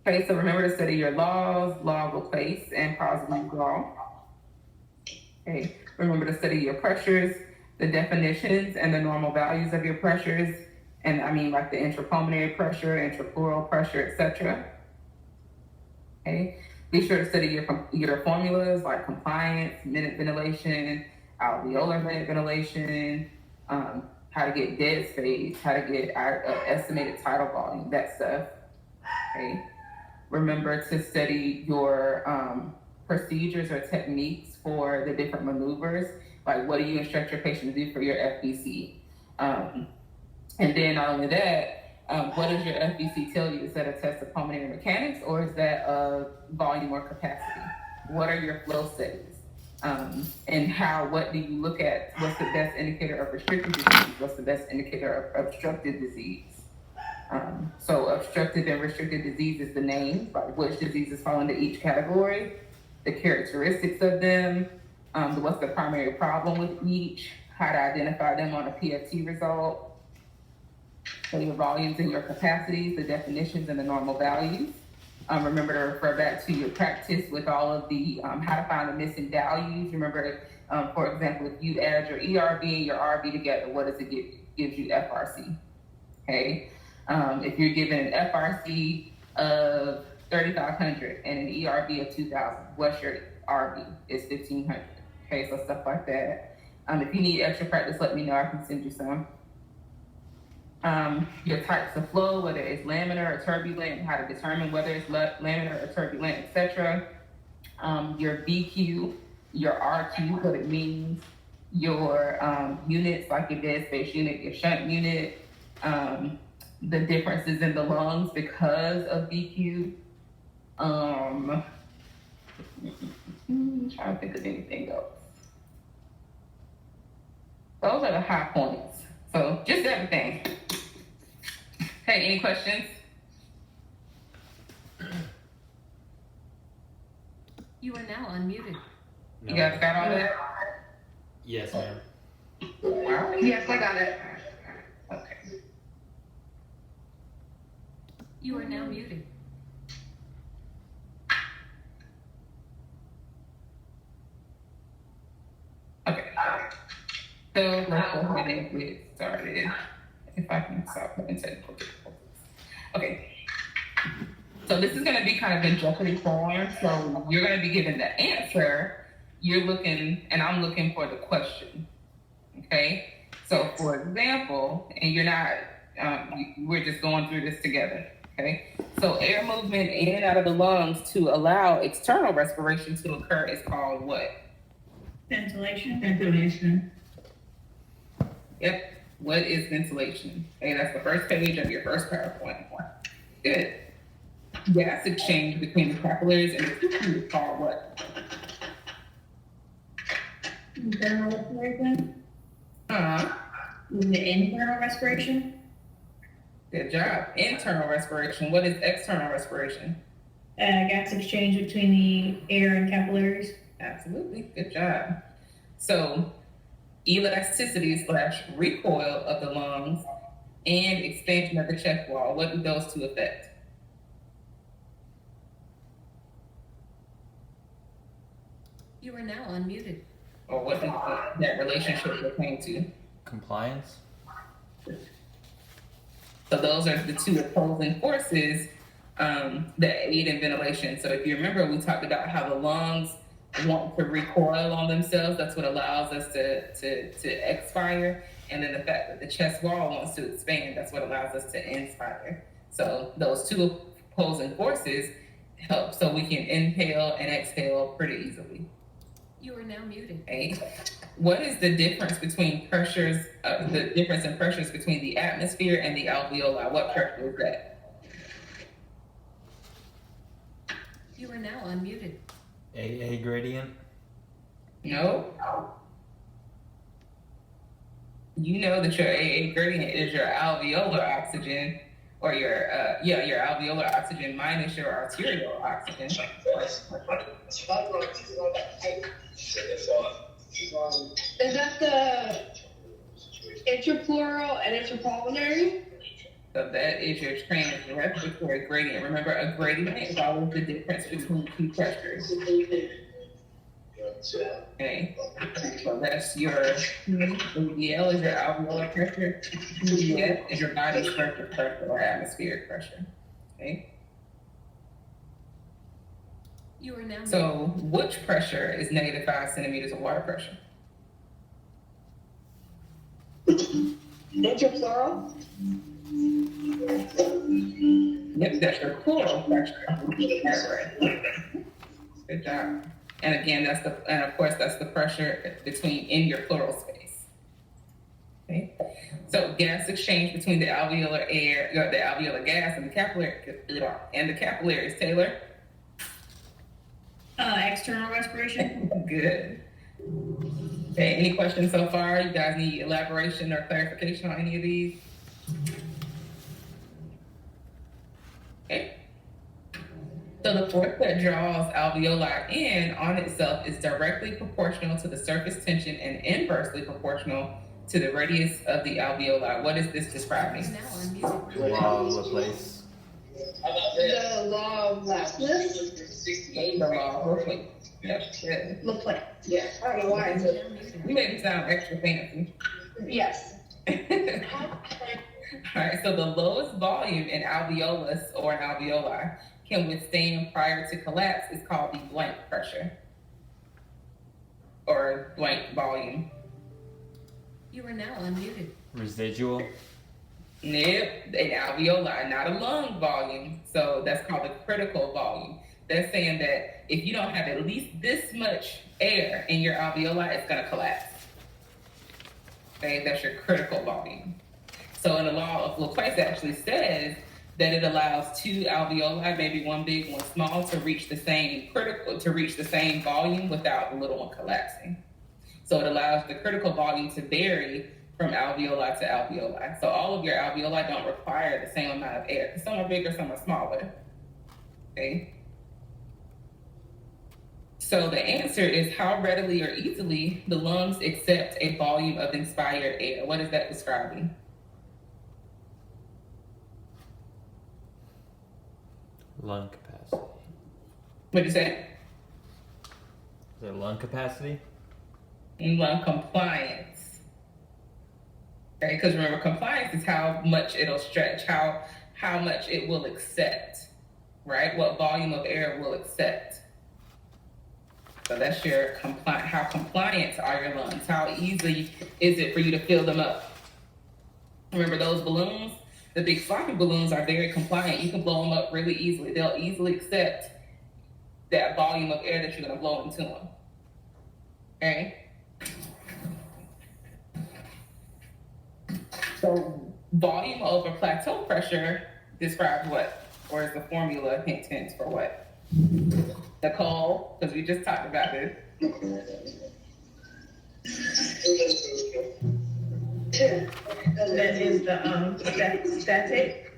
Okay, so remember to study your laws, law of place, and positive law. Okay, remember to study your pressures, the definitions, and the normal values of your pressures. And I mean like the intrapulmonary pressure, intrapleural pressure, etc. Okay, be sure to study your formulas like compliance, minute ventilation, alveolar minute ventilation, how to get dead space, how to get our estimated tidal volume, that stuff. Okay, remember to study your procedures or techniques for the different maneuvers. Like, what do you instruct your patient to do for your FBC? And then not only that, what does your FBC tell you? Is that a test of pulmonary mechanics, or is that a volume or capacity? What are your flow studies? And what do you look at? What's the best indicator of restricted disease? What's the best indicator of obstructive disease? So obstructive and restricted disease is the name, like which diseases fall into each category, the characteristics of them, what's the primary problem with each, how to identify them on a PFT result, so your volumes and your capacities, the definitions and the normal values. Remember to refer back to your practice with all of the how to find the missing values. Remember, for example, if you add your ERV and your RV together, what does it give you? It gives you FRC. Okay. If you're given an FRC of 3,500 and an ERV of 2,000, what's your RV? It's 1,500. Okay, so stuff like that. If you need extra practice, let me know. I can send you some. Your types of flow, whether it's laminar or turbulent, how to determine whether it's laminar or turbulent, etc. Your VQ, your RQ, what it means, your units like your dead space unit, your shunt unit, the differences in the lungs because of VQ. I'm trying to think of anything else. Those are the high points. So just everything. Hey, any questions? You are now unmuted. No. You guys got all that? Yes, ma'am. Yes, I got it. Okay. You are now muted. Okay. So let's go ahead and get started. If I can stop putting technical difficulties. Okay. So this is going to be kind of in Jeopardy form. So you're going to be given the answer. You're looking, and I'm looking for the question. Okay. So for example, and you're not, we're just going through this together. Okay. So air movement in and out of the lungs to allow external respiration to occur is called what? Ventilation. Ventilation. Yep. What is ventilation? Okay, that's the first page of your first PowerPoint. Good. Gas exchange between the capillaries and the tissue is called what? Internal respiration. Uh-huh. The internal respiration. Good job. Internal respiration. What is external respiration? Gas exchange between the air and capillaries. Absolutely. Good job. So elasticity / recoil of the lungs and expansion of the chest wall. What do those two affect? You are now unmuted. Or what does that relationship pertain to? Compliance. So those are the two opposing forces that aid in ventilation. So if you remember, we talked about how the lungs want to recoil on themselves. That's what allows us to expire. And then the fact that the chest wall wants to expand, that's what allows us to inspire. So those two opposing forces help so we can inhale and exhale pretty easily. You are now muted. Okay. What is the difference between pressures, the difference in pressures between the atmosphere and the alveoli? What pressure is that? You are now unmuted. AA gradient. No. You know that your AA gradient is your alveolar oxygen, or your alveolar oxygen minus your arterial oxygen. Is that the intrapleural and intrapulmonary? So that is your transient respiratory gradient. Remember, a gradient is always the difference between two pressures. Okay, so that's your ADL is your alveolar pressure. PDS is your body surface pressure or atmospheric pressure. Okay. You are now So which pressure is negative 5 centimeters of water pressure? That's your plural? Yep, that's your pleural pressure. That's right. Good job. And again, and of course, that's the pressure in your pleural space. Okay. So gas exchange between the alveolar air, the alveolar gas and the capillaries, Taylor. External respiration. Good. Okay, any questions so far? You guys need elaboration or clarification on any of these? Okay. So the force that draws alveoli in on itself is directly proportional to the surface tension and inversely proportional to the radius of the alveoli. What is this describing? now unmuted. Law of Laplace. The law of Laplace. The law of Laplace. Yep. Good. Laplace. Yeah. I don't know why. You are now muted. You made it sound extra fancy. Yes. All right, so the lowest volume in alveolus or an alveoli can withstand prior to collapse is called the blank pressure or blank volume. You are now unmuted. Residual. Nope, an alveoli, not a lung volume. So that's called the critical volume. That's saying that if you don't have at least this much air in your alveoli, it's going to collapse. Okay, that's your critical volume. So in the law of Laplace actually says that it allows two alveoli, maybe one big, one small, to reach the same volume without the little one collapsing. So it allows the critical volume to vary from alveoli to alveoli. So all of your alveoli don't require the same amount of air. Some are bigger, some are smaller. Okay. So the answer is how readily or easily the lungs accept a volume of inspired air. What is that describing? Lung capacity. What'd you say? Is it lung capacity? Lung compliance. Okay, because remember, compliance is how much it'll stretch, how much it will accept, right? What volume of air it will accept. So that's your how compliant are your lungs? How easy is it for you to fill them up? Remember those balloons? The big floppy balloons are very compliant. You can blow them up really easily. They'll easily accept that volume of air that you're going to blow into them. Okay? So volume over plateau pressure describes what? Or is the formula hint for what? Nicole, because we just talked about this. That is the static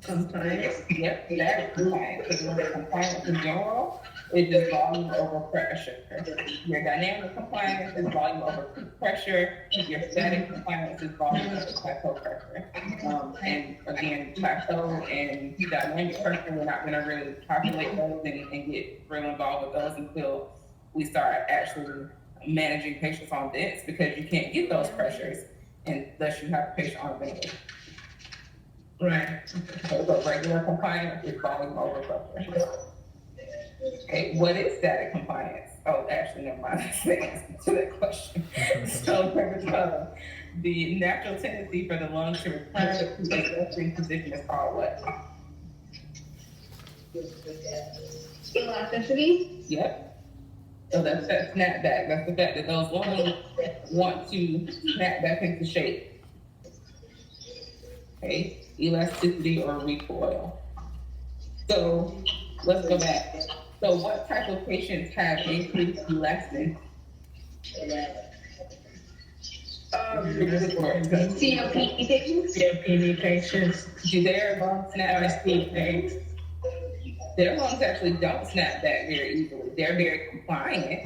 compliance. Yep, that compliance. Because remember, compliance in general is just volume over pressure. Your dynamic compliance is volume over peak pressure. Your static compliance is volume over plateau pressure. And again, plateau and dynamic pressure, we're not going to really calculate those and get real involved with those until we start actually managing patients on vents, because you can't get those pressures unless you have a patient on a ventilator. Right. So regular compliance is volume over pressure. Okay, what is static compliance? Oh, actually, never mind. That's the answer to that question. So, number 12, the natural tendency for the lungs to return to the resting position is called what? Elasticity. Yep. So that's that snapback. That's the fact that those lungs want to snap back into shape. Okay, elasticity or recoil. So let's go back. So what type of patients have increased elastin? COPD patients. COPD patients. Do their lungs snap back? Their lungs actually don't snap back very easily. They're very compliant.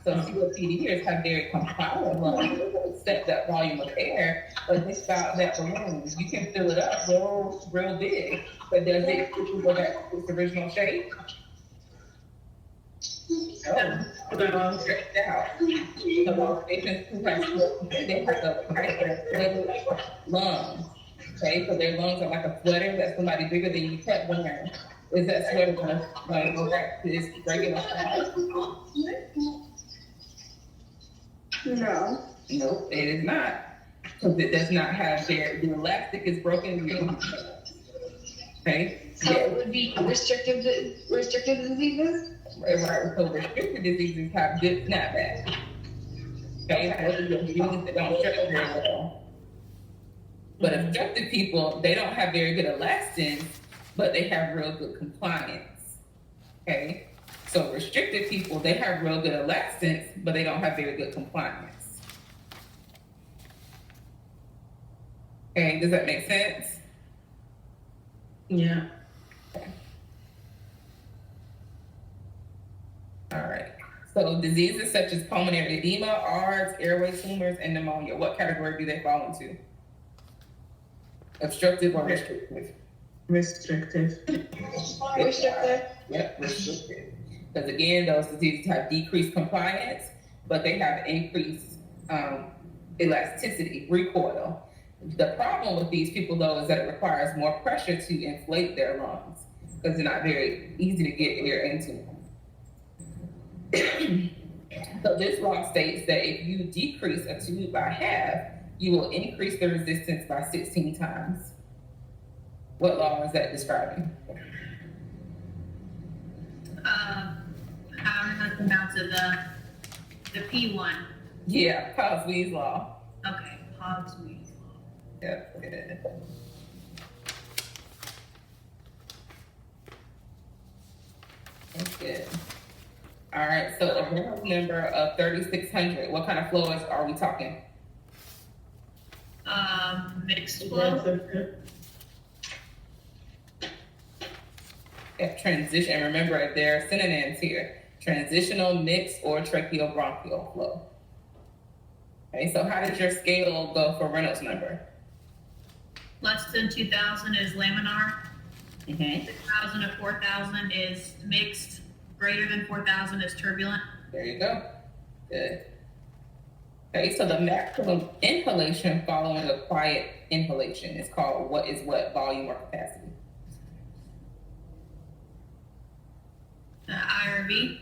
So COPDers have very compliant lungs. accept that volume of air. But think about that balloon. You can fill it up real big, but does it go back to its original shape? No, stretched out. So those patients who have COPD, they have to write their sweated lungs. Okay, so their lungs are like a sweater that somebody bigger than you kept wearing. Is that sweater gonna go back to its regular size? No. Nope, it is not. Because it does not have the elastic is broken. Okay? So it would be restrictive diseases? Right, so restricted diseases have good snapback. Okay, those are the diseases that don't stretch very well. But obstructive people, they don't have very good elastins, but they have real good compliance. Okay? So restricted people, they have real good elastins, but they don't have very good compliance. Okay, does that make sense? Yeah. All right. So diseases such as pulmonary edema, ARDS, airway tumors, and pneumonia, what category do they fall into? Obstructive or restrictive? Restrictive. Yep, restrictive. Because again, those diseases have decreased compliance, but they have increased elasticity, recoil. The problem with these people, though, is that it requires more pressure to inflate their lungs because they're not very easy to get air into them. So this law states that if you decrease a tube by half, you will increase the resistance by 16 times. What law is that describing? I don't know how to pronounce it, the P1. Yeah, Cosby's law. Okay, Hogsmeade. Yep, good. That's good. All right, so a Reynolds number of 3,600, what kind of flow are we talking? Mixed flow. Yeah, transition, remember there are synonyms here. Transitional, mixed, or tracheobronchial flow. Okay, so how did your scale go for Reynolds number? Less than 2,000 is laminar. Mm-hmm. 6,000 to 4,000 is mixed. Greater than 4,000 is turbulent. There you go. Good. Okay, so the maximum inhalation following a quiet inhalation is called what is what, volume or capacity? IRV.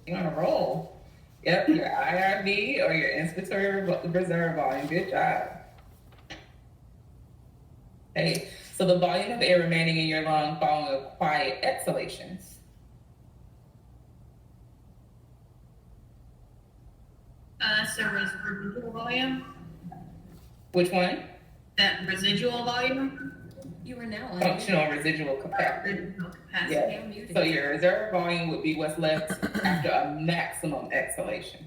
You're on a roll. Yep, your IRV or your inspiratory reserve volume. Good job. Okay, so the volume of air remaining in your lung following a quiet exhalation. That's the residual volume. Which one? That residual volume. You are now on Functional residual capacity. Residual capacity. Yeah. now muted. So your reserve volume would be what's left after a maximum exhalation.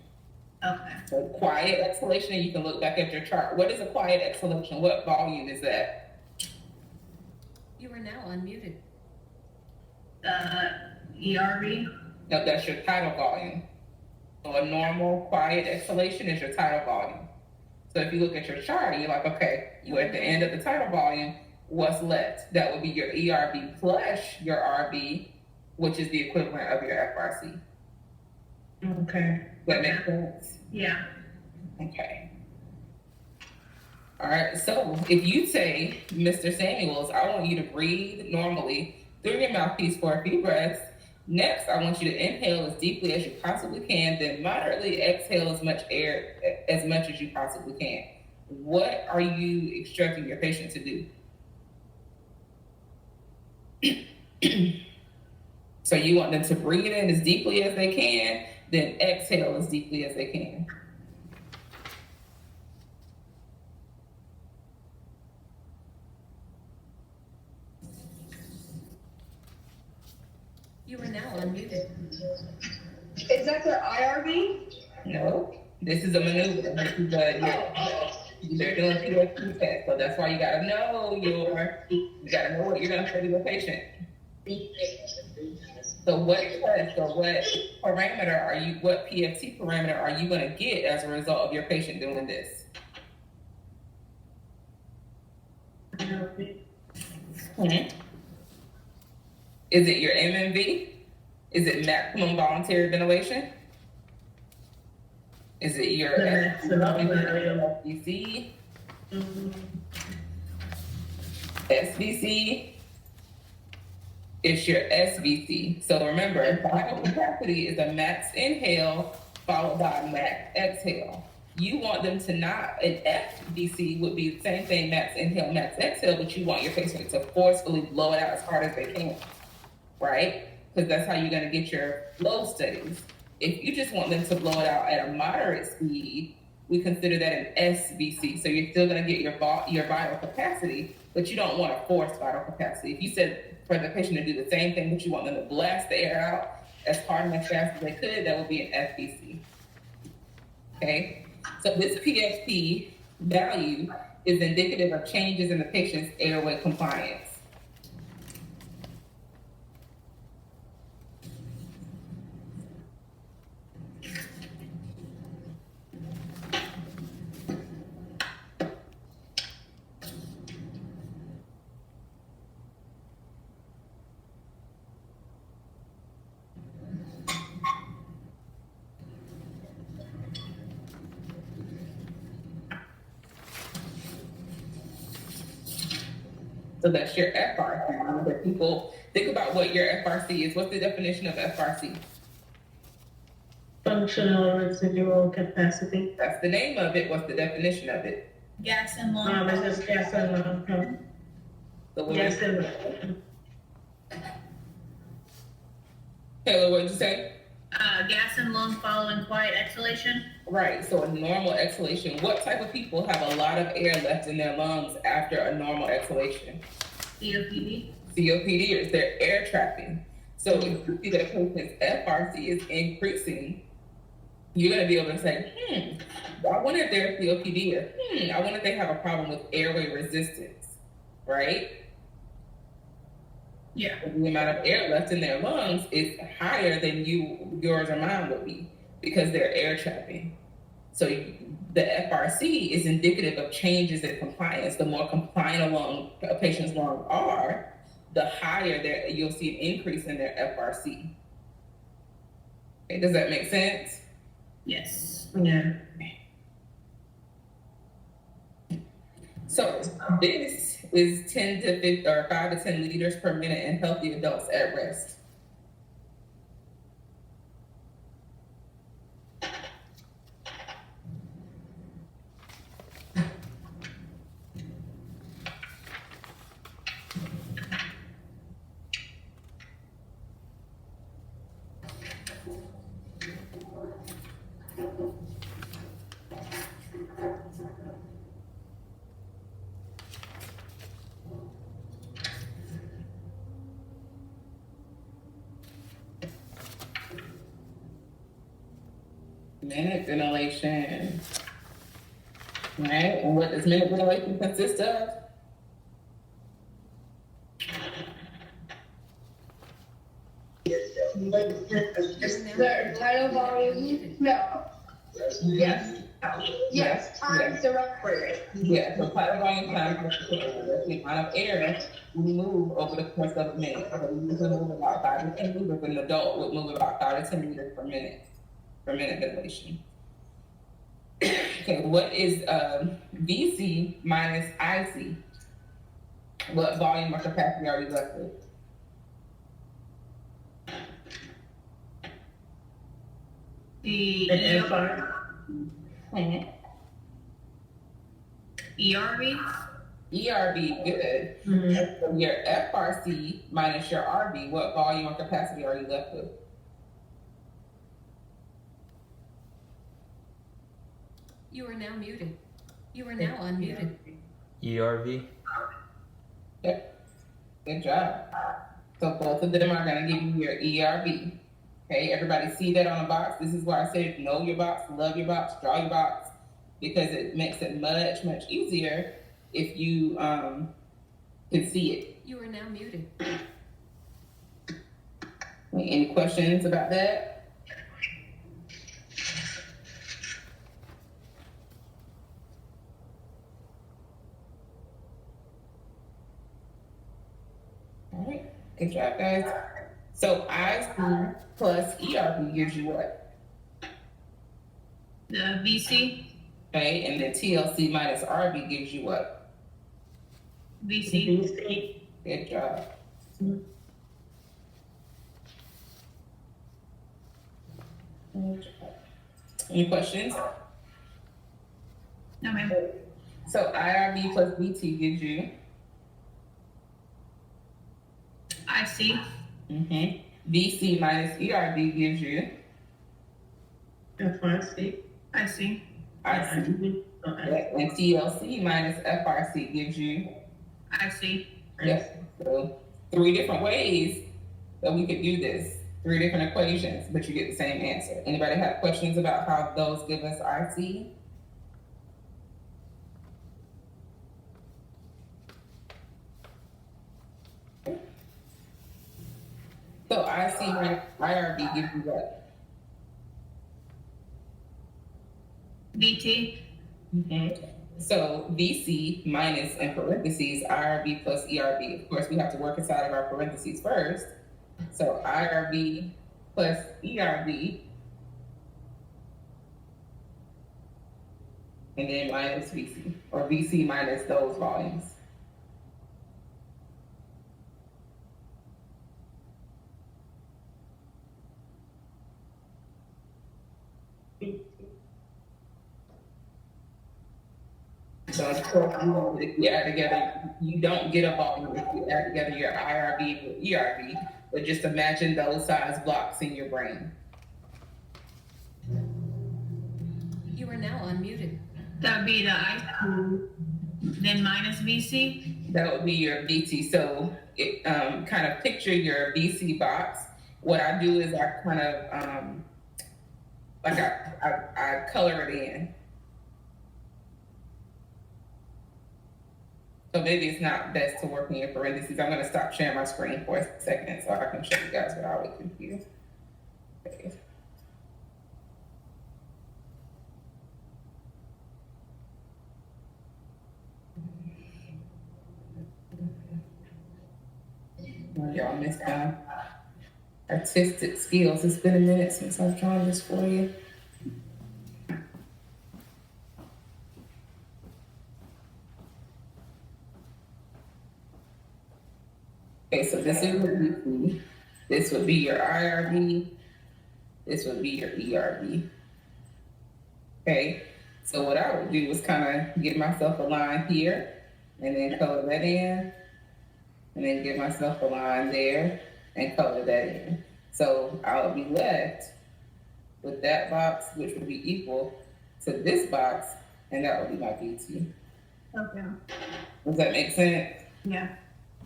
Okay. So quiet exhalation, and you can look back at your chart. What is a quiet exhalation? What volume is that? You are now unmuted. ERV. No, that's your tidal volume. So a normal quiet exhalation is your tidal volume. So if you look at your chart, you're like, okay, you're at the end of the tidal volume, what's left? That would be your ERV plus your RV, which is the equivalent of your FRC. Okay. Does that make sense? Yeah. Okay. All right, so if you say, Mr. Samuels, I want you to breathe normally through your mouthpiece for a few breaths. Next, I want you to inhale as deeply as you possibly can, then moderately exhale as much air as much as you possibly can. What are you instructing your patient to do? So you want them to breathe in as deeply as they can, then exhale as deeply as they can. You are now unmuted. Is that their IRV? No, this is a maneuver. This is they're doing PSP test, so that's why you gotta know what you're gonna say to your patient. So So what test or what parameter are you, what PFT parameter are you gonna get as a result of your patient doing this? Is it your MMV? Is it maximum voluntary ventilation? Is it your The maximum volume. SVC? SVC? It's your SVC. So remember, vital capacity is a max inhale followed by a max exhale. You want them to not, an FVC would be the same thing, max inhale, max exhale, but you want your patient to forcefully blow it out as hard as they can, right? Because that's how you're gonna get your flow studies. If you just want them to blow it out at a moderate speed, we consider that an SVC. So you're still gonna get your vital capacity, but you don't want to force vital capacity. If you said for the patient to do the same thing, but you want them to blast the air out as hard and as fast as they could, that would be an FVC. Okay, so this PFT value is indicative of changes in the patient's airway compliance. So that's your FRC. Remember, people think about what your FRC is. What's the definition of FRC? Functional residual capacity. That's the name of it. What's the definition of it? Gas and lung. It's just gas and lung. So what Gas is- and lung. Taylor, what did you say? Gas and lung following quiet exhalation. Right. So a normal exhalation. What type of people have a lot of air left in their lungs after a normal exhalation? COPD. COPDers, they're air trapping. So if you see that a patient's FRC is increasing, you're going to be able to say, I wonder if they're a COPD, or I wonder if they have a problem with airway resistance, right? Yeah. The amount of air left in their lungs is higher than yours or mine would be because they're air trapping. So the FRC is indicative of changes in compliance. The more compliant a patient's lungs are, the higher you'll see an increase in their FRC. Okay, does that make sense? Yes. Yeah. So this is 10 to 50 or 5 to 10 liters per minute in healthy adults at rest. Minute ventilation. Right? And what does minute ventilation consist of? The tidal volume? No. Yes. Yes, times the record. Yeah, so tidal volume times the amount of air we move over the course of a minute. So we usually move about 5 to 10 liters. An adult would move about 5 to 10 liters per minute ventilation. Okay, what is VC minus IC? What volume or capacity are we left with? The And FR. ERV. ERV, good. Mhm. So your FRC minus your RV, what volume or capacity are you left with? You are now muted. You are now unmuted. ERV. Good job. So both of them are going to give you your ERV. Okay, everybody see that on the box? This is why I said know your box, love your box, draw your box, because it makes it much, much easier if you can see it. You are now muted. Any questions about that? All right, good job, guys. So IC plus ERB gives you what? The VC, Okay, and then TLC minus RB gives you what? VC, VC. Good job. Good job. Any questions? no ma'am, So IRB plus BT gives you IC, VC minus ERB gives you FRC. IC, IC. Okay. And TLC minus FRC gives you, IC, yep. So 3 different ways that we could do this, 3 different equations, but you get the same answer. Anybody have questions about how those give us IC? So IC minus IRB gives you what? VT, So VC minus in parentheses IRB plus ERB. Of course, we have to work inside of our parentheses first. So IRB plus ERB, and then minus VC, or VC minus those volumes. So of course, if you add together, you don't get a volume if you add together your IRB with ERB, but just imagine those size blocks in your brain. You are now unmuted. that would be the IC, then minus VC, That would be your VT. So it, kind of picture your VC box. What I do is I kind of, like I color it in. So maybe it's not best to work in your parentheses. I'm gonna stop sharing my screen for a second so I can show you guys without getting confused. Okay. Y'all missed artistic skills. It's been a minute since I've drawn this for you. Okay, so this is what we see. This would be your IRB. This would be your ERB. Okay, so what I would do is kind of give myself a line here and then color that in, and then give myself a line there and color that in. So I'll be left with that box, which would be equal to this box, and that would be my BT. okay, Does that make sense? yeah,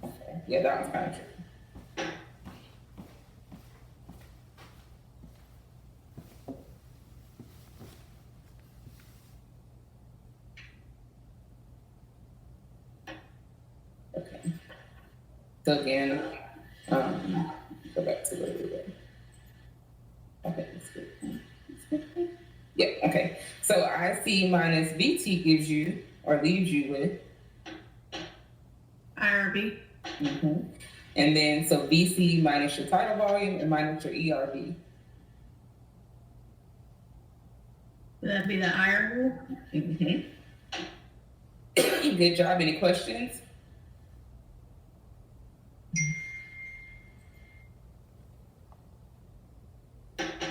Okay. Yeah, that one's kind of tricky. Okay. So again, go back to where we were. Okay, that's good. Yeah, okay. So IC minus VT gives you, or leaves you with, IRB, and then so VC minus your tidal volume and minus your ERB. that'd be the IRB, Good job. Any questions?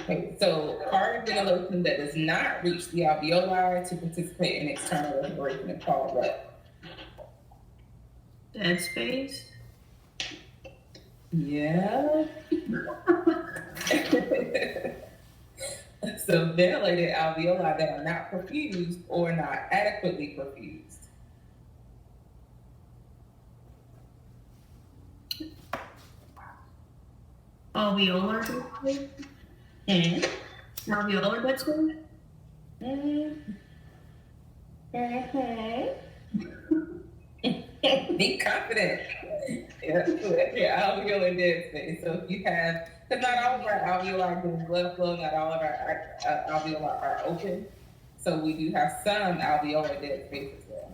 Okay, so cardiac ventilation that does not reach the alveoli to participate in external respiration is called what? dead space, Yeah. So ventilated alveoli that are not perfused or not adequately perfused. alveolar dead space, alveolar dead space, Be confident. Yeah, so that's your alveolar dead space. So if you have, because not all of our alveoli do blood flow, not all of our alveoli are open. So we do have some alveolar dead space as well.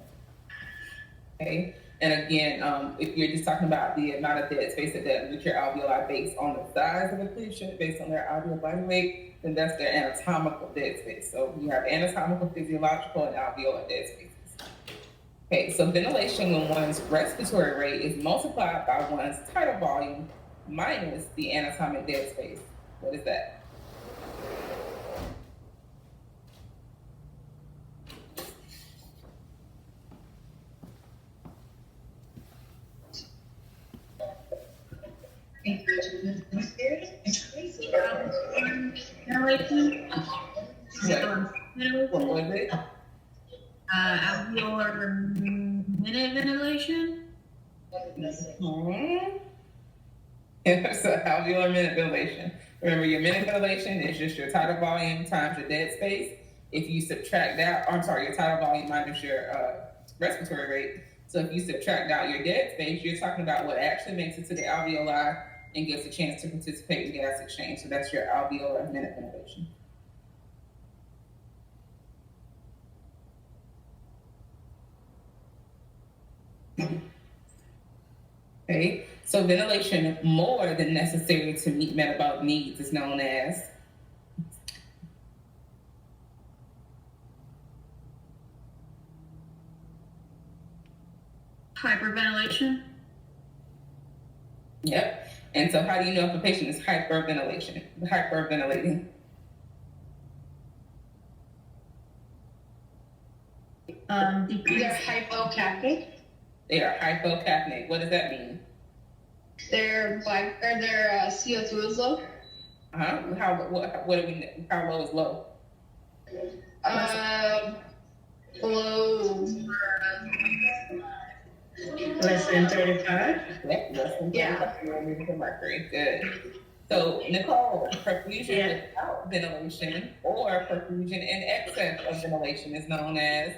Okay. And again, if you're just talking about the amount of dead space that with your alveoli based on the size of the patient, based on their alveolar body weight, then that's their anatomical dead space. So you have anatomical, physiological, and alveolar dead spaces. Okay, so ventilation when one's respiratory rate is multiplied by one's tidal volume minus the anatomic dead space. What is that? Ventilation. What was it? Alveolar minute ventilation. Yeah, so alveolar minute ventilation. Remember, your minute ventilation is just your tidal volume times your dead space. If you subtract that, your tidal volume minus your respiratory rate. So if you subtract out your dead space, you're talking about what actually makes it to the alveoli and gets a chance to participate in gas exchange. So that's your alveolar minute ventilation. Okay, so ventilation more than necessary to meet metabolic needs is known as Hyperventilation. Yep. And so how do you know if a patient is hyperventilating? They're hypocapnic. They are hypocapnic. What does that mean? Their CO2 is low. How low is low? Below. Less than 35? Yep, less than Yeah. 35 millimeters of mercury. Good. So, Nicole, perfusion Yeah. without ventilation or perfusion in excess of ventilation is known as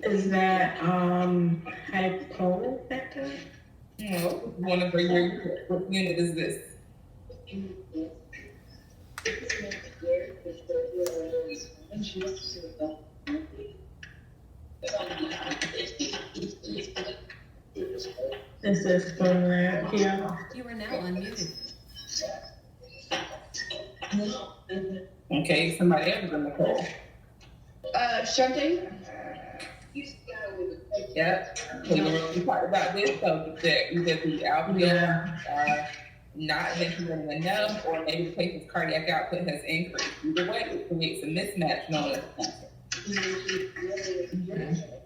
Is that hypo factor? one of your what unit is this? This is for here. You are now unmuted. Okay, somebody else in Nicole. Shunting. Yep. So we talked about this, so that either the alveoli are not ventilating enough, or maybe the patient's cardiac output has increased. Either way, it creates a mismatch known as cancer.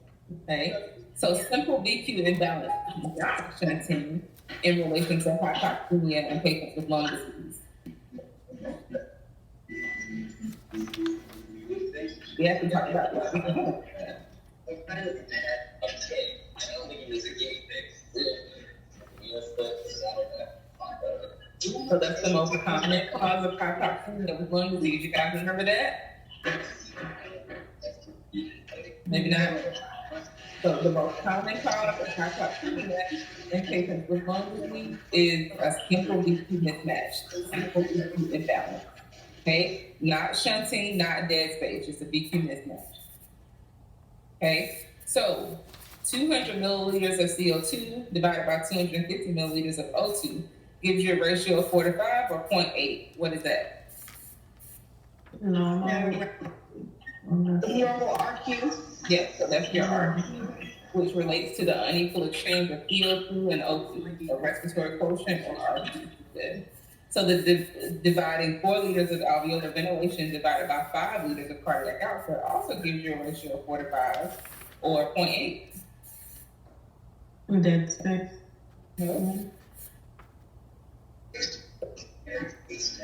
Okay. So simple VQ imbalance is not shunting in relation to hypoxemia in patients with lung disease. We have to talk about this. So that's the most common cause of hypoxemia with lung disease. You guys remember that? Maybe not. So the most common cause of hypoxemia in patients with lung disease is a simple VQ mismatch, simple VQ imbalance. Okay, not shunting, not dead space, just a VQ mismatch. Okay, so 200 milliliters of CO2 divided by 250 milliliters of O2 gives you a ratio of 4 to 5 or 0.8. What is that? Normal. Normal RQ. Yes, so that's your RQ, which relates to the unequal exchange of CO2 and O2, a respiratory quotient or RQ. Good. So the dividing 4 liters of alveolar ventilation divided by 5 liters of cardiac output also gives you a ratio of 4 to 5 or 0.8. Dead space.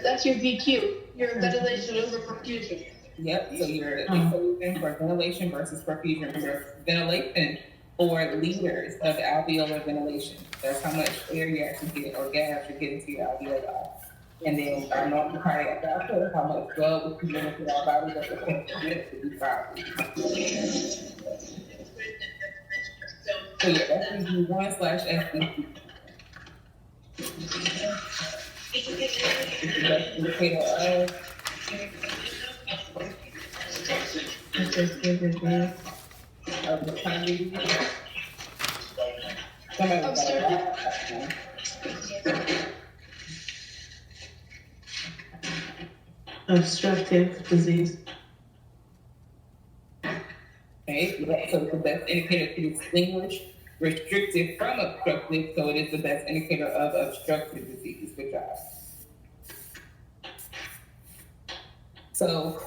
That's your VQ. Your ventilation over perfusion. Yep, so your equation for ventilation versus perfusion. Remember, ventilation for liters of alveolar ventilation. That's how much air you actually get or gas you get into your alveoli. And then our normal cardiac output, how much blood was presented to our body over the course of minutes would be 5 liters. So yeah, that's SBG1/SBC. That's indicator of the time we Obstructive disease. Okay, so it's the best indicator to distinguish restrictive from obstructive, so it is the best indicator of obstructive disease. Good job. So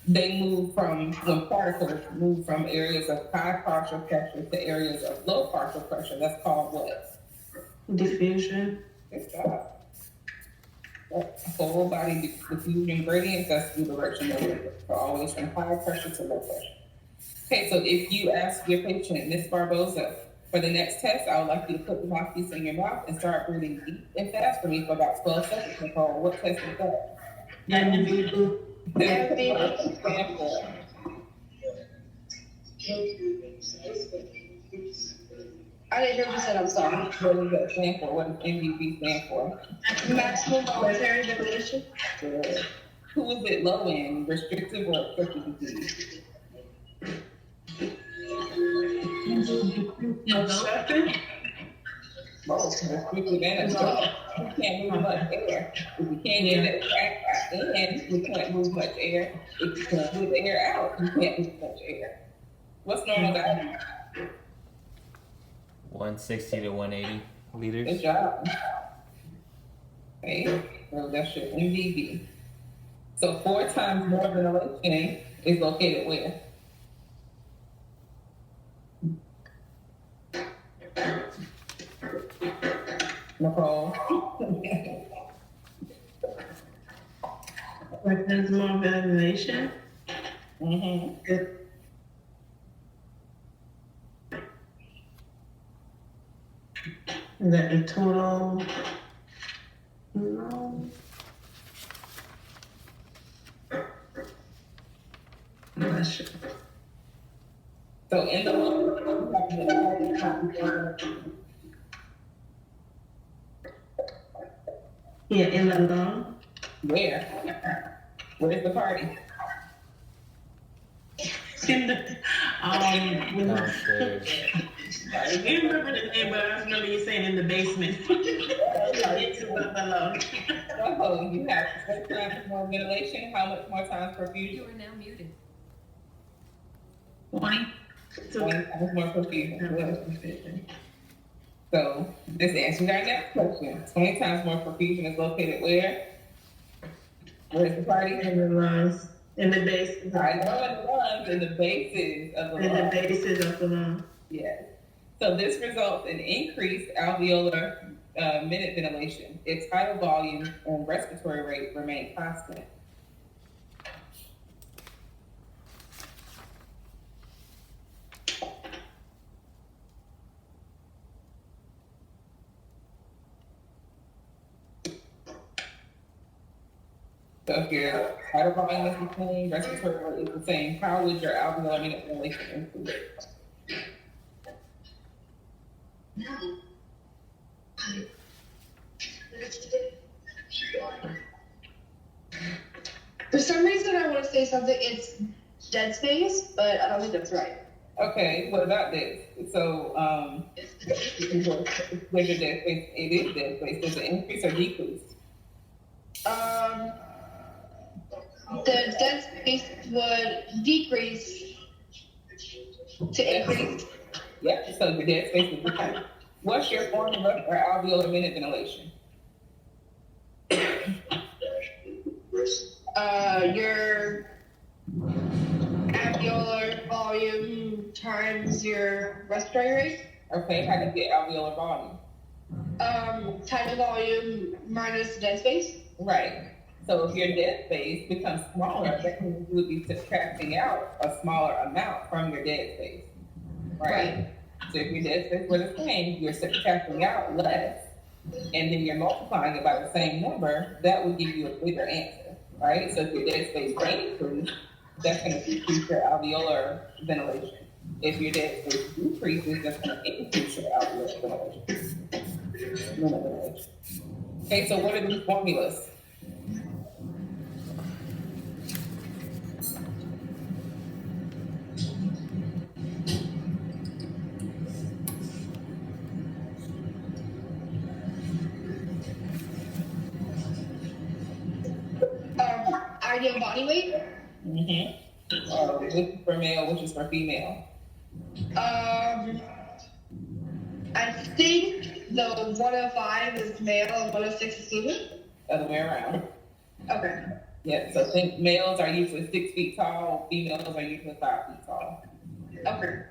they move from, when particles move from areas of high partial pressure to areas of low partial pressure, that's called what? Diffusion. Good job. Whole body diffusion gradients, that's the direction of it, so always from high pressure to low pressure. Okay, so if you ask your patient, Ms. Barboza, for the next test, I would like you to put the mouthpiece in your mouth and start breathing deep and fast for me for about 12 seconds. Nicole, what test is that? NBB. I didn't hear what you said, I'm sorry. What does that stand for? What does MVV stand for? Maximum voluntary ventilation. Good. Who is it low in, restrictive or obstructive disease? Obstructive. Both, restrictive and obstructive. We can't move much air. If we can't get it back in, we can't move much air. If you can't move the air out, you can't move much air. What's normal guidance? 160 to 180 liters. Good job. Okay, so that's your MVV. So 4 times more ventilation is located where? Nicole. What has more ventilation? Mm-hmm. Is that the total? No. I'm not sure. So in the Yeah, in the lung. where? Where's the party? In the, Downstairs. I can't remember the name, but I remember you saying in the basement. It's above the lung. Oh, you have 4 times more ventilation. How much more times perfusion? You are now muted. 20. 20 times more perfusion. Good. So this answers our next question. 20 times more perfusion is located where? Where's the party? In the lungs. In the base. I know in the lungs, in the bases of the In the lungs. bases of the lung. Yes. So this results in increased alveolar minute ventilation if tidal volume and respiratory rate remain constant. So if your tidal volume is the same, respiratory rate is the same, how would your alveolar minute ventilation improve? For some reason, I want to say something, it's dead space, but I don't think that's right. Okay, what about this? So, where's your dead space? It is dead space. Does it increase or decrease? The dead space would decrease to increase. Yep, so the dead space is the same. What's your formula for alveolar minute ventilation? Your alveolar volume times your respiratory rate. Okay, how do you get alveolar volume? Tidal volume minus dead space. Right. So if your dead space becomes smaller, that means you would be subtracting out a smaller amount from your dead space. Right? So if your dead space were the same, you're subtracting out less and then you're multiplying it by the same number, that would give you a bigger answer, right? So if your dead space increases, that's going to decrease your alveolar ventilation. If your dead space decreases, that's going to increase your alveolar ventilation. Okay, so what are these formulas? Ideal body weight. Which is for male, which is for female? I think the 105 is male and 106 is female. Other way around. Okay. Yeah, so think males are usually 6 feet tall, females are usually 5 feet tall. Okay.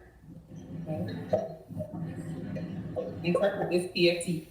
Interpret this PFT.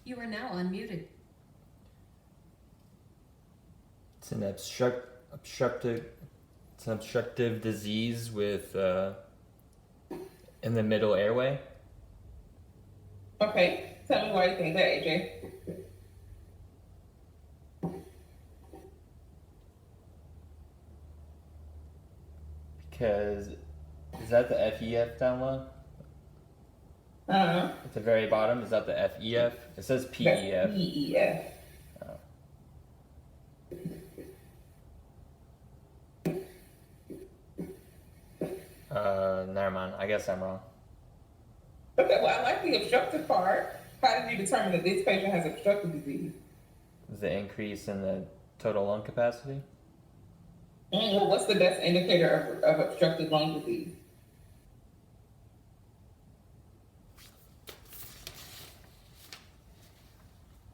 You are now unmuted. It's an obstructive disease with in the middle airway. Okay, tell me why you think that, AJ. Because is that the FEF down low? At the very bottom, is that the FEF? It says PEF. That's PEF. Never mind. I guess I'm wrong. Okay, well, I like the obstructive part. How did you determine that this patient has obstructive disease? Is the increase in the total lung capacity? Well, what's the best indicator of obstructive lung disease?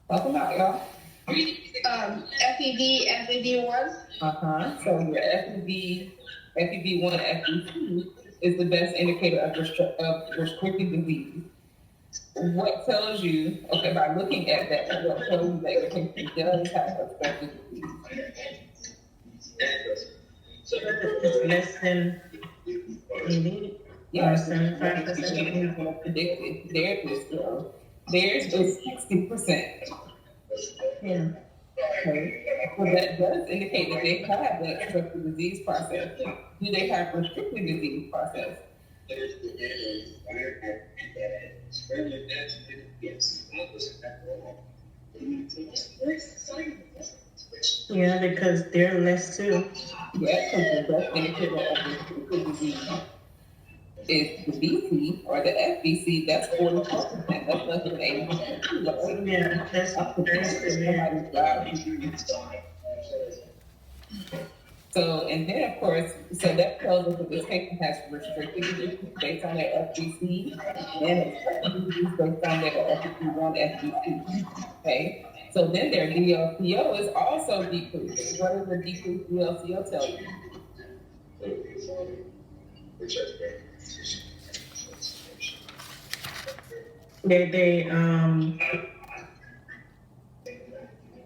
Welcome out, y'all. FEV, FEV1. So your FEV1, FEV2 is the best indicator of restricted disease. What tells you, okay, by looking at that, what tells you that your patient does have obstructive disease? It's less than 80. Yeah, 75%. predicted. Theirs is 60%. Yeah. Okay. So that does indicate that they have the obstructive disease process. Do they have restricted disease process? Yeah, because they're less too. Yeah, because the best indicator of restricted disease is the BC or the FBC. That's 44%. That's less than 80%. Yeah, that's very severe. So, and then of course, so that tells us that this patient has restricted disease based on their FBC and obstructive disease based on their FBC1, FBC. Okay. So then their DLCO is also decreased. What does the decreased DLCO tell you?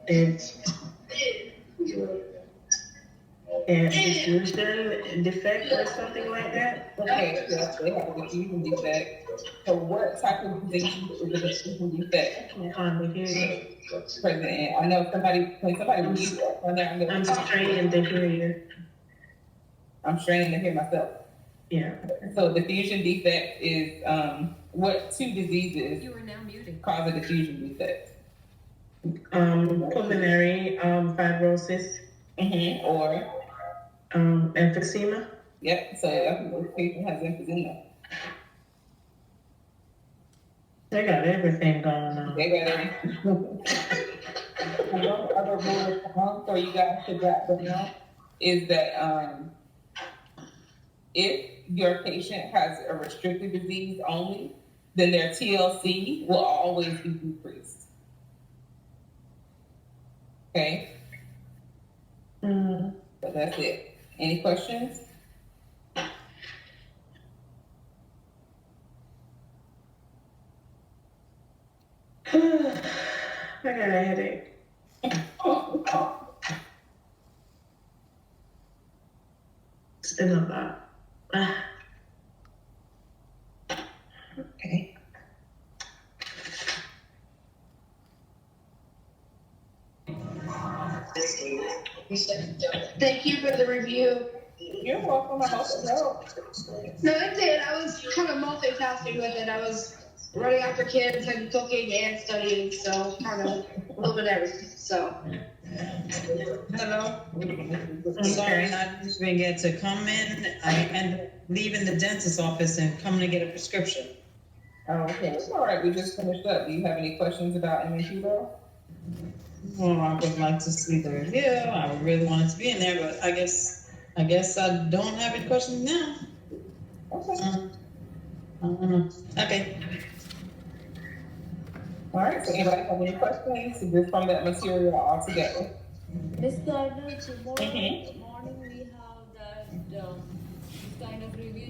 It's and diffusion defect or something like that. Okay, yes, they have a diffusion defect. So what type of disease is a diffusion defect present in? I know can somebody read on there? I'm straining to hear you. I'm straining to hear myself. Yeah. So diffusion defect is what two diseases You are now muted. cause a diffusion defect? Pulmonary fibrosis, Or emphysema. yep. So that patient has emphysema. They got everything going on. They got everything. And one other rule of thumb, so you guys should wrap them up, is that, if your patient has a restricted disease only, then their TLC will always be decreased. Okay, Mm. so that's it. Any questions? I got a headache. It's been a lot. Okay. Thank you for the review. You're welcome. I hope it helps. No, it did. I was kind of multitasking with it. I was running after kids and cooking and studying, so kind of a little bit of everything. So Hello. Sorry, I didn't get to come in. I ended up leaving the dentist's office and coming to get a prescription. Oh, okay, it's all right. We just finished up. Do you have any questions about MNQ though? Well, I would like to see the review. I really wanted to be in there, but I guess I don't have any questions now. Okay. I don't know. Okay. All right, so anybody have any questions just from that material all together? Ms. Gardner, tomorrow Mhm. morning we have that this kind of review